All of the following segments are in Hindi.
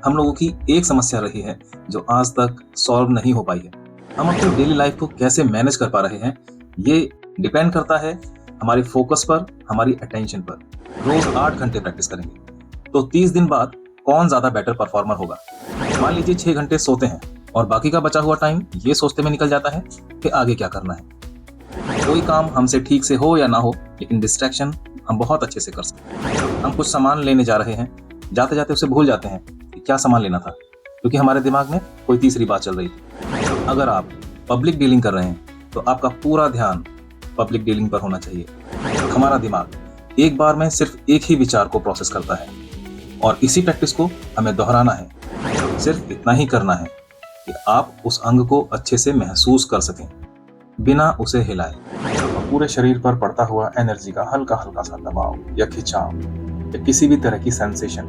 हम लोगों की एक समस्या रही है जो आज तक सॉल्व नहीं हो पाई है। हम अपनी डेली लाइफ को कैसे मैनेज कर पा रहे हैं, ये डिपेंड करता है हमारी फोकस पर, हमारी अटेंशन पर। रोज 8 घंटे प्रैक्टिस करेंगे तो 30 दिन बाद कौन ज्यादा बेटर परफॉर्मर होगा। मान लीजिए 6 घंटे सोते हैं और बाकी का बचा हुआ टाइम ये सोचते में निकल जाता है कि आगे क्या करना है। कोई काम हमसे ठीक से हो या ना हो, लेकिन डिस्ट्रैक्शन हम बहुत अच्छे से कर सकते हैं। हम कुछ सामान लेने जा रहे हैं, जाते जाते उसे भूल जाते हैं कि क्या सामान लेना था, क्योंकि हमारे दिमाग में कोई तीसरी बात चल रही थी। अगर आप पब्लिक डीलिंग कर रहे हैं तो आपका पूरा ध्यान पब्लिक डीलिंग पर होना चाहिए। हमारा दिमाग एक बार में सिर्फ एक ही विचार को प्रोसेस करता है और इसी प्रैक्टिस को हमें दोहराना है। सिर्फ इतना ही करना है कि आप उस अंग को अच्छे से महसूस कर सकें बिना उसे हिलाए। और पूरे शरीर पर पड़ता हुआ एनर्जी का हल्का हल्का सा दबाव या खिंचाव या किसी भी तरह की सेंसेशन,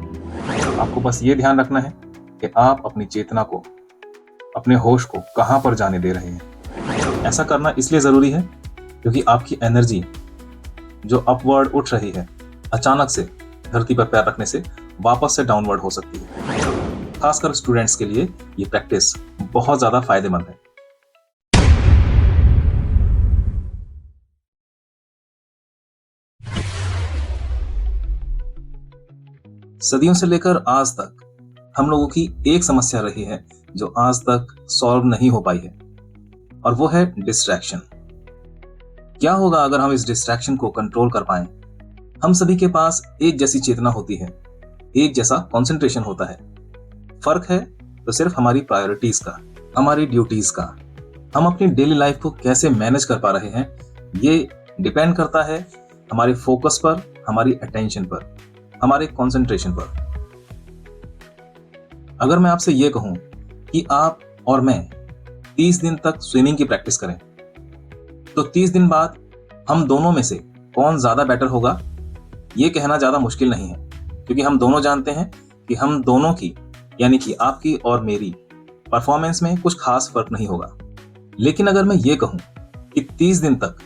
आपको बस ये ध्यान रखना है कि आप अपनी चेतना को, अपने होश को कहां पर जाने दे रहे हैं। ऐसा करना इसलिए जरूरी है क्योंकि आपकी एनर्जी जो अपवर्ड उठ रही है, अचानक से धरती पर पैर रखने से वापस से डाउनवर्ड हो सकती है। खासकर स्टूडेंट्स के लिए ये प्रैक्टिस बहुत ज्यादा फायदेमंद है। सदियों से लेकर आज तक हम लोगों की एक समस्या रही है जो आज तक सॉल्व नहीं हो पाई है, और वो है डिस्ट्रैक्शन। क्या होगा अगर हम इस डिस्ट्रैक्शन को कंट्रोल कर पाएं? हम सभी के पास एक जैसी चेतना होती है, एक जैसा कंसंट्रेशन होता है। फर्क है तो सिर्फ हमारी प्रायोरिटीज का, हमारी ड्यूटीज का। हम अपनी डेली लाइफ को कैसे मैनेज कर पा रहे हैं, ये डिपेंड करता है हमारे फोकस पर, हमारी अटेंशन पर, हमारे कंसंट्रेशन पर। अगर मैं आपसे ये कहूं कि आप और मैं 30 दिन तक स्विमिंग की प्रैक्टिस करें, तो 30 दिन बाद हम दोनों में से कौन ज्यादा बेटर होगा, ये कहना ज्यादा मुश्किल नहीं है, क्योंकि हम दोनों जानते हैं कि हम दोनों की, यानी कि आपकी और मेरी परफॉर्मेंस में कुछ खास फर्क नहीं होगा। लेकिन अगर मैं ये कहूं कि 30 दिन तक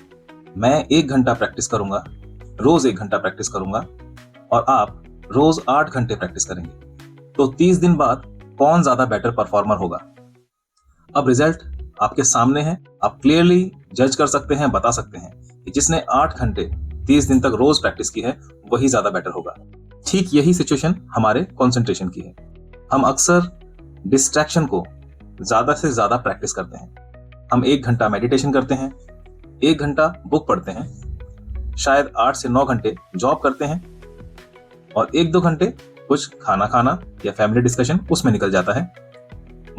मैं 1 घंटा प्रैक्टिस करूंगा, रोज 1 घंटा प्रैक्टिस करूंगा, और आप रोज 8 घंटे प्रैक्टिस करेंगे, तो 30 दिन बाद कौन ज्यादा बेटर परफॉर्मर होगा। अब रिजल्ट आपके सामने है, आप क्लियरली जज कर सकते हैं, बता सकते हैं कि जिसने 8 घंटे 30 दिन तक रोज प्रैक्टिस की है वही ज्यादा बेटर होगा। ठीक यही सिचुएशन हमारे कंसंट्रेशन की है। हम अक्सर डिस्ट्रैक्शन को ज्यादा से ज्यादा प्रैक्टिस करते हैं। हम 1 घंटा मेडिटेशन करते हैं, 1 घंटा बुक पढ़ते हैं, शायद 8 से 9 घंटे जॉब करते हैं, और 1-2 घंटे कुछ खाना खाना या फैमिली डिस्कशन उसमें निकल जाता है।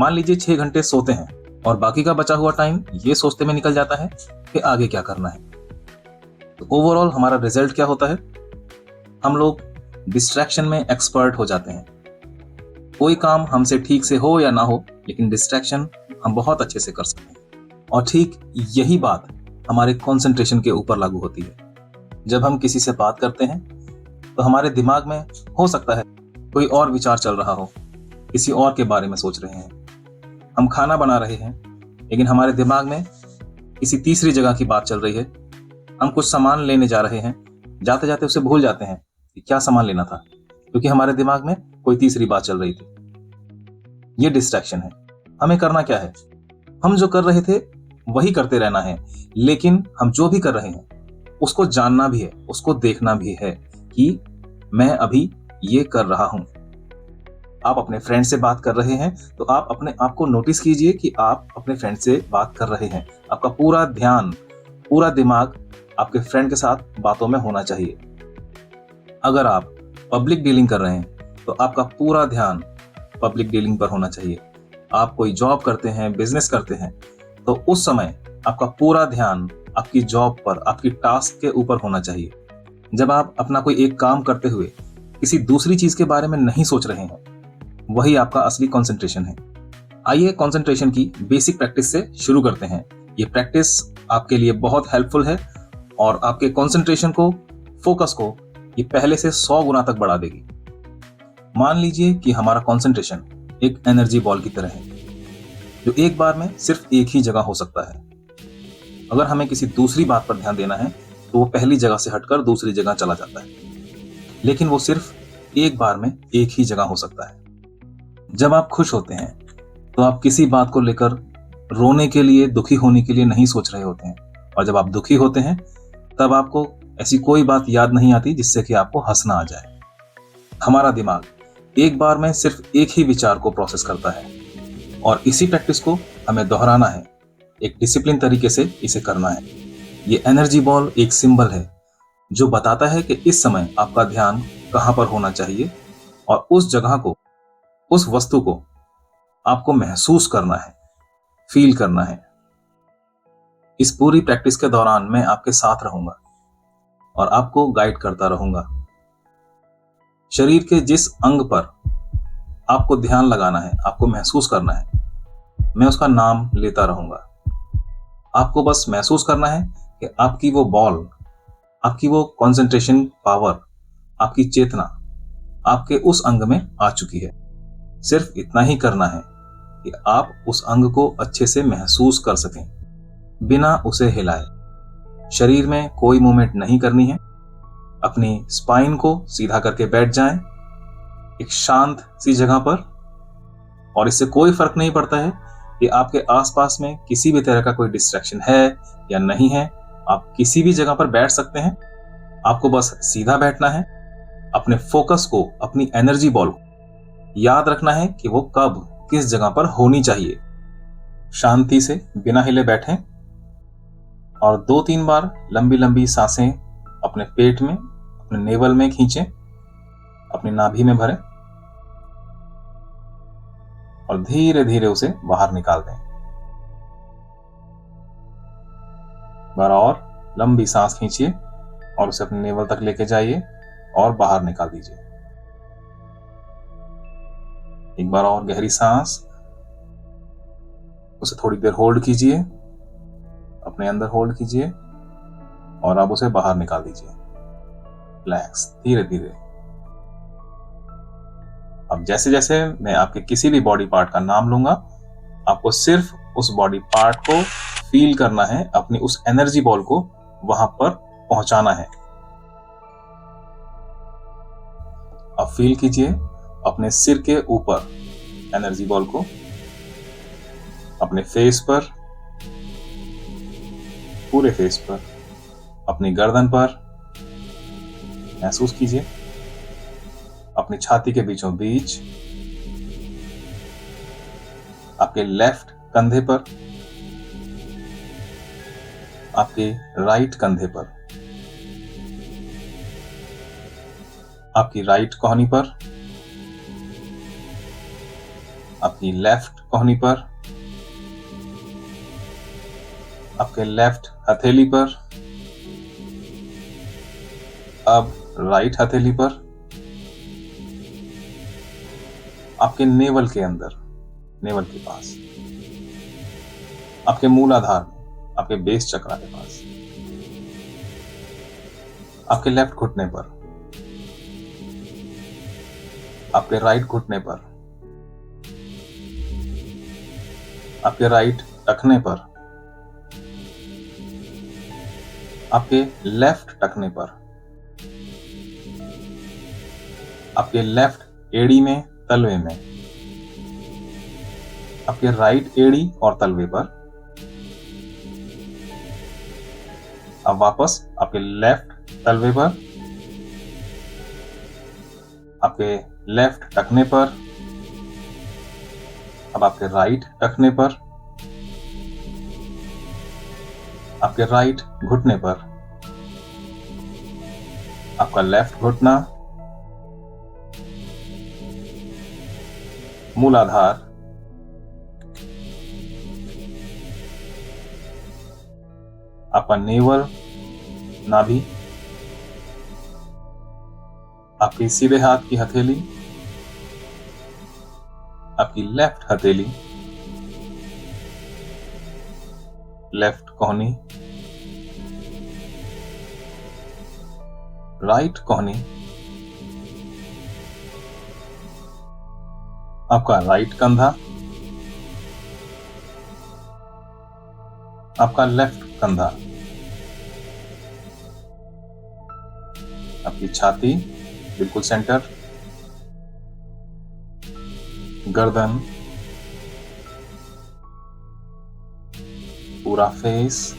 मान लीजिए 6 घंटे सोते हैं और बाकी का बचा हुआ टाइम ये सोचते में निकल जाता है कि आगे क्या करना है। तो ओवरऑल हमारा रिजल्ट क्या होता है? हम लोग डिस्ट्रैक्शन में एक्सपर्ट हो जाते हैं। कोई काम हमसे ठीक से हो या ना हो, लेकिन डिस्ट्रैक्शन हम बहुत अच्छे से कर सकते हैं। और ठीक यही बात हमारे कंसंट्रेशन के ऊपर लागू होती है। जब हम किसी से बात करते हैं तो हमारे दिमाग में हो सकता है कोई और विचार चल रहा हो, किसी और के बारे में सोच रहे हैं। हम खाना बना रहे हैं, लेकिन हमारे दिमाग में किसी तीसरी जगह की बात चल रही है। हम कुछ सामान लेने जा रहे हैं, जाते जाते उसे भूल जाते हैं कि क्या सामान लेना था, क्योंकि हमारे दिमाग में कोई तीसरी बात चल रही थी। ये डिस्ट्रैक्शन है। हमें करना क्या है? हम जो कर रहे थे वही करते रहना है, लेकिन हम जो भी कर रहे हैं उसको जानना भी है, उसको देखना भी है कि मैं अभी ये कर रहा हूं। आप अपने फ्रेंड से बात कर रहे हैं तो आप अपने आप को नोटिस कीजिए कि आप अपने फ्रेंड से बात कर रहे हैं। आपका पूरा ध्यान, पूरा दिमाग आपके फ्रेंड के साथ बातों में होना चाहिए। अगर आप पब्लिक डीलिंग कर रहे हैं तो आपका पूरा ध्यान पब्लिक डीलिंग पर होना चाहिए। आप कोई जॉब करते हैं, बिजनेस करते हैं, तो उस समय आपका पूरा ध्यान आपकी जॉब पर, आपकी टास्क के ऊपर होना चाहिए। जब आप अपना कोई एक काम करते हुए किसी दूसरी चीज के बारे में नहीं सोच रहे हैं, वही आपका असली कंसंट्रेशन है। आइए कंसंट्रेशन की बेसिक प्रैक्टिस से शुरू करते हैं। ये प्रैक्टिस आपके लिए बहुत हेल्पफुल है और आपके कंसंट्रेशन को, फोकस को ये पहले से 100 गुना तक बढ़ा देगी। मान लीजिए कि हमारा कंसंट्रेशन एक एनर्जी बॉल की तरह है, जो एक बार में सिर्फ एक ही जगह हो सकता है। अगर हमें किसी दूसरी बात पर ध्यान देना है तो वो पहली जगह से हटकर दूसरी जगह चला जाता है, लेकिन वो सिर्फ एक बार में एक ही जगह हो सकता है। जब आप खुश होते हैं तो आप किसी बात को लेकर रोने के लिए, दुखी होने के लिए नहीं सोच रहे होते हैं, और जब आप दुखी होते हैं तब आपको ऐसी कोई बात याद नहीं आती जिससे कि आपको हंसना आ जाए। हमारा दिमाग एक बार में सिर्फ एक ही विचार को प्रोसेस करता है, और इसी प्रैक्टिस को हमें दोहराना है, एक डिसिप्लिन तरीके से इसे करना है। ये एनर्जी बॉल एक सिंबल है जो बताता है कि इस समय आपका ध्यान कहां पर होना चाहिए, और उस जगह को, उस वस्तु को आपको महसूस करना है, फील करना है। इस पूरी प्रैक्टिस के दौरान मैं आपके साथ रहूंगा और आपको गाइड करता रहूंगा। शरीर के जिस अंग पर आपको ध्यान लगाना है, आपको महसूस करना है, मैं उसका नाम लेता रहूंगा। आपको बस महसूस करना है कि आपकी वो बॉल, आपकी वो कंसंट्रेशन पावर, आपकी चेतना आपके उस अंग में आ चुकी है। सिर्फ इतना ही करना है कि आप उस अंग को अच्छे से महसूस कर सकें बिना उसे हिलाए। शरीर में कोई मूवमेंट नहीं करनी है। अपनी स्पाइन को सीधा करके बैठ जाएं एक शांत सी जगह पर, और इससे कोई फर्क नहीं पड़ता है कि आपके आसपास में किसी भी तरह का कोई डिस्ट्रैक्शन है या नहीं है। आप किसी भी जगह पर बैठ सकते हैं। आपको बस सीधा बैठना है। अपने फोकस को, अपनी एनर्जी बॉल को याद रखना है कि वो कब किस जगह पर होनी चाहिए। शांति से बिना हिले बैठें और 2-3 बार लंबी लंबी सांसें अपने पेट में, अपने नेवल में खींचें, अपनी नाभि में भरें और धीरे धीरे उसे बाहर निकाल दें। बार और लंबी सांस खींचिए और उसे अपने नेवल तक लेके जाइए और बाहर निकाल दीजिए। एक बार और गहरी सांस, उसे थोड़ी देर होल्ड कीजिए, अपने अंदर होल्ड कीजिए और अब उसे बाहर निकाल दीजिए। रिलैक्स, धीरे धीरे। अब जैसे जैसे मैं आपके किसी भी बॉडी पार्ट का नाम लूंगा, आपको सिर्फ उस बॉडी पार्ट को फील करना है, अपनी उस एनर्जी बॉल को वहां पर पहुंचाना है। अब फील कीजिए अपने सिर के ऊपर एनर्जी बॉल को, अपने फेस पर, पूरे फेस पर, अपनी गर्दन पर महसूस कीजिए, अपनी छाती के बीचों बीच, आपके लेफ्ट कंधे पर, आपके राइट कंधे पर, आपकी राइट कोहनी पर, आपकी लेफ्ट कोहनी पर, आपके लेफ्ट हथेली पर, अब राइट हथेली पर, आपके नेवल के अंदर, नेवल के पास, आपके मूलाधार में, आपके बेस चक्रा के पास, आपके लेफ्ट घुटने पर, आपके राइट घुटने पर, आपके राइट टखने पर, आपके लेफ्ट टखने पर, आपके लेफ्ट एड़ी में, तलवे में, आपके राइट एड़ी और तलवे पर। अब वापस आपके लेफ्ट तलवे पर, आपके लेफ्ट टखने पर, अब आपके राइट टखने पर, आपके राइट घुटने पर, आपका लेफ्ट घुटना, मूलाधार, आपका नेवल, नाभि, आपकी सीधे हाथ की हथेली, आपकी लेफ्ट हथेली, लेफ्ट कोहनी, राइट कोहनी, आपका राइट कंधा, आपका लेफ्ट कंधा, आपकी छाती बिल्कुल सेंटर, गर्दन, पूरा फेस,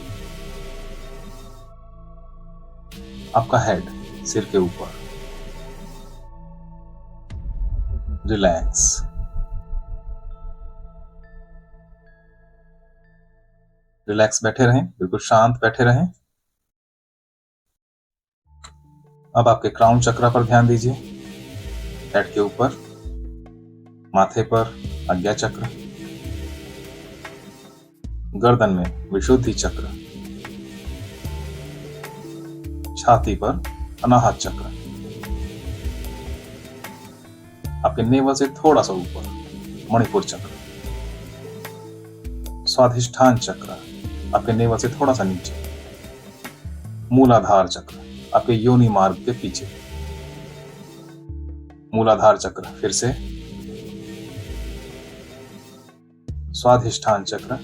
आपका हेड सिर के ऊपर। रिलैक्स। रिलैक्स बैठे रहें, बिल्कुल शांत बैठे रहें। अब आपके क्राउन चक्र पर ध्यान दीजिए। हेड के ऊपर, माथे पर आज्ञा चक्र, गर्दन में विशुद्धि चक्र, छाती पर अनाहत चक्र, आपके नेवल से थोड़ा सा ऊपर मणिपुर चक्र, स्वाधिष्ठान चक्र आपके नेवल से थोड़ा सा नीचे, मूलाधार चक्र आपके योनि मार्ग के पीछे। मूलाधार चक्र फिर से, स्वाधिष्ठान चक्र,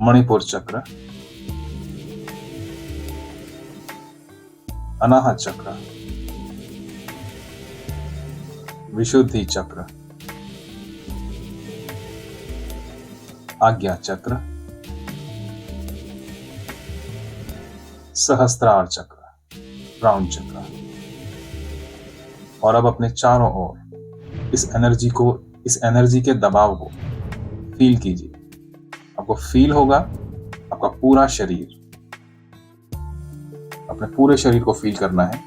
मणिपुर चक्र, अनाहत चक्र, विशुद्धि चक्र, आज्ञा चक्र, सहस्त्रार चक्र, क्राउन चक्र। और अब अपने चारों ओर इस एनर्जी के दबाव को फील कीजिए। आपको फील होगा आपका पूरा शरीर, अपने पूरे शरीर को फील करना है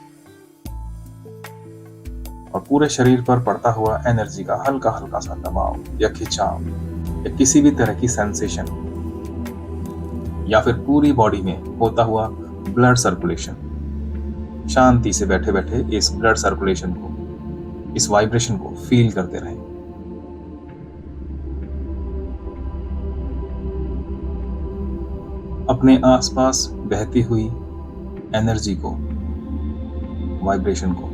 और पूरे शरीर पर पड़ता हुआ एनर्जी का हल्का हल्का सा दबाव या खिंचाव या किसी भी तरह की सेंसेशन, या फिर पूरी बॉडी में होता हुआ ब्लड सर्कुलेशन। शांति से बैठे बैठे इस ब्लड सर्कुलेशन को, इस वाइब्रेशन को फील करते रहें। अपने आसपास बहती हुई एनर्जी को, वाइब्रेशन को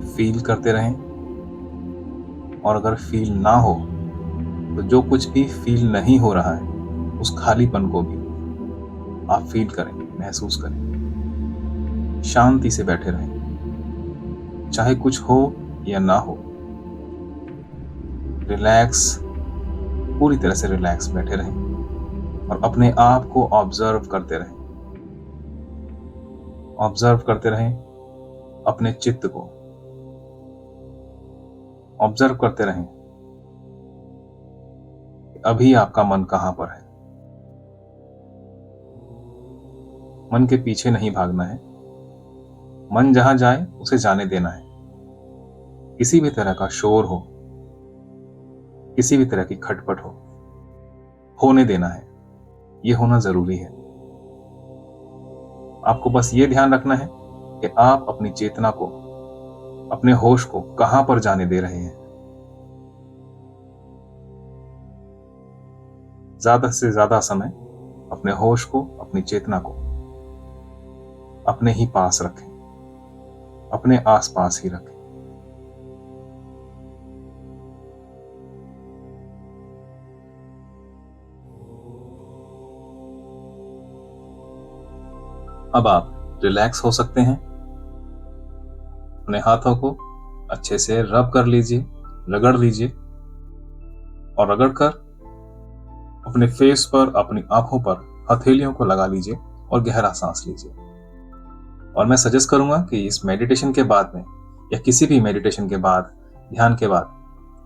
फील करते रहें। और अगर फील ना हो तो जो कुछ भी फील नहीं हो रहा है उस खालीपन को भी आप फील करें, महसूस करें। शांति से बैठे रहें, चाहे कुछ हो या ना हो। रिलैक्स, पूरी तरह से रिलैक्स बैठे रहें और अपने आप को ऑब्जर्व करते रहें। ऑब्जर्व करते रहें अपने चित्त को, ऑब्जर्व करते रहें अभी आपका मन कहां पर है। मन के पीछे नहीं भागना है। मन जहां जाए उसे जाने देना है। किसी भी तरह का शोर हो, किसी भी तरह की खटपट हो, होने देना है। यह होना जरूरी है। आपको बस ये ध्यान रखना है कि आप अपनी चेतना को, अपने होश को कहां पर जाने दे रहे हैं। ज्यादा से ज्यादा समय अपने होश को, अपनी चेतना को अपने ही पास रखें, अपने आसपास ही रखें। अब आप रिलैक्स हो सकते हैं। अपने हाथों को अच्छे से रब कर लीजिए, रगड़ लीजिए और रगड़कर अपने फेस पर, अपनी आंखों पर हथेलियों को लगा लीजिए और गहरा सांस लीजिए। और मैं सजेस्ट करूंगा कि इस मेडिटेशन के बाद में या किसी भी मेडिटेशन के बाद, ध्यान के बाद,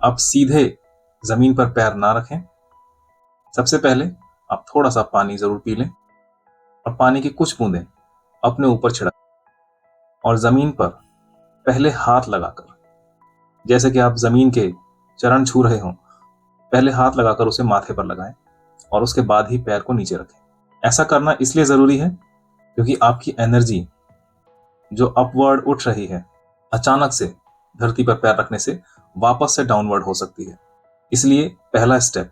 आप सीधे जमीन पर पैर ना रखें। सबसे पहले आप थोड़ा सा पानी जरूर पी लें और पानी की कुछ बूंदें अपने ऊपर छिड़क और जमीन पर पहले हाथ लगाकर, जैसे कि आप जमीन के चरण छू रहे हों, पहले हाथ लगाकर उसे माथे पर लगाएं और उसके बाद ही पैर को नीचे रखें। ऐसा करना इसलिए जरूरी है क्योंकि आपकी एनर्जी जो अपवर्ड उठ रही है, अचानक से धरती पर पैर रखने से वापस से डाउनवर्ड हो सकती है। इसलिए पहला स्टेप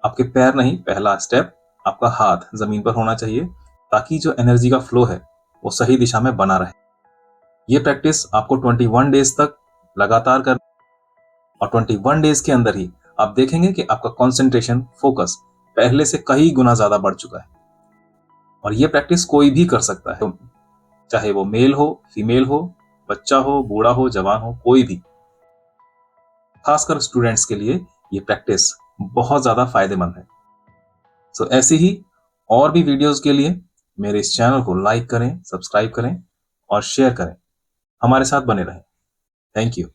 आपके पैर नहीं, पहला स्टेप आपका हाथ जमीन पर होना चाहिए ताकि जो एनर्जी का फ्लो है वो सही दिशा में बना रहे। ये प्रैक्टिस आपको 21 डेज तक लगातार कर और 21 डेज के अंदर ही आप देखेंगे कि आपका कंसंट्रेशन, फोकस पहले से कई गुना ज्यादा बढ़ चुका है। और ये प्रैक्टिस कोई भी कर सकता है, चाहे वो मेल हो, फीमेल हो, बच्चा हो, बूढ़ा हो, जवान हो, कोई भी। खासकर स्टूडेंट्स के लिए ये प्रैक्टिस बहुत ज्यादा फायदेमंद है। सो ऐसी ही और भी वीडियोस के लिए मेरे इस चैनल को लाइक करें, सब्सक्राइब करें और शेयर करें। हमारे साथ बने रहें। Thank you.